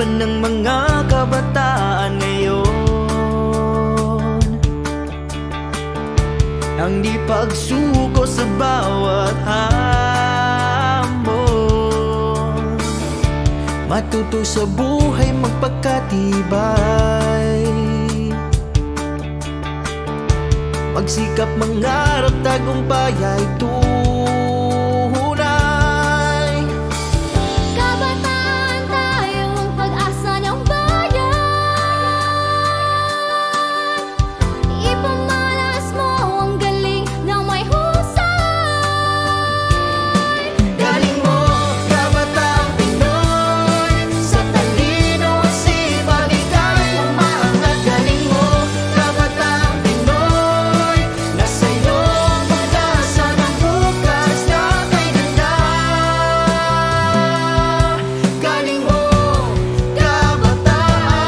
laban ng mga kabataan ngayon. Ang di pagsuko sa bawat hamon, matuto sa buhay magpakatibay, magsikap mangarap tagumpay ay tunay. Kabataan tayo, ang pag-asa ng bayan. Ipamalas mo ang galing na may husay. Galing mo, kabataang Pinoy, sa talino at sipag ika'y umaangat. Galing mo, kabataang Pinoy, nasa iyo ang pag-asa ng bukas na kay ganda. Galing mo, kabataan,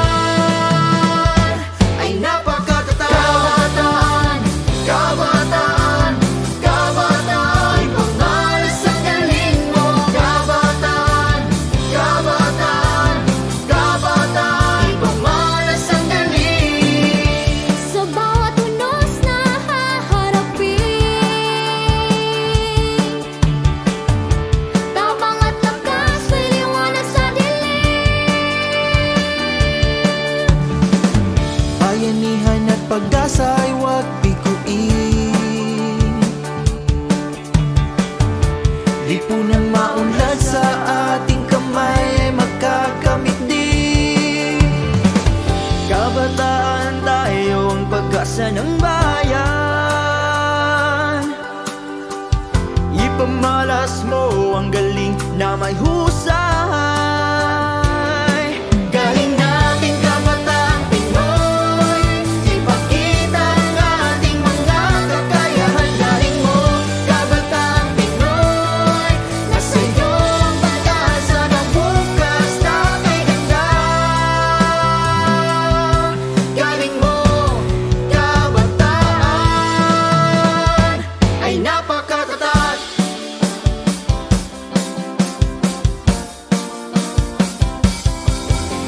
ay napakatataan. Kabataan, kabataan, ipamalas ang galing mo. Kabataan, kabataan, kabataan, ipamalas ang galing. Sa bawat unos na haharapin, tapang at lakas may liwanag sa dilim. Bayanihan at pag-asa ay huwag biguin. Lipunang maunlad sa ating kamay ay makakamit din. Kabataan tayo, ang pag-asa ng bayan. Ipamalas mo ang galing na may husay. Galing natin, kabataang Pinoy, ipakita ang ating mga kakayahan. Galing mo, kabataang Pinoy, nasa iyo ang pag-asa ng bukas na kay ganda. Galing mo, kabataan, ay napakatatat.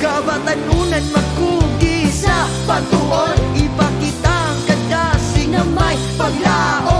Kabatanunan magkugi sa pagtuon, ipakita ang kadasig na may paglaon.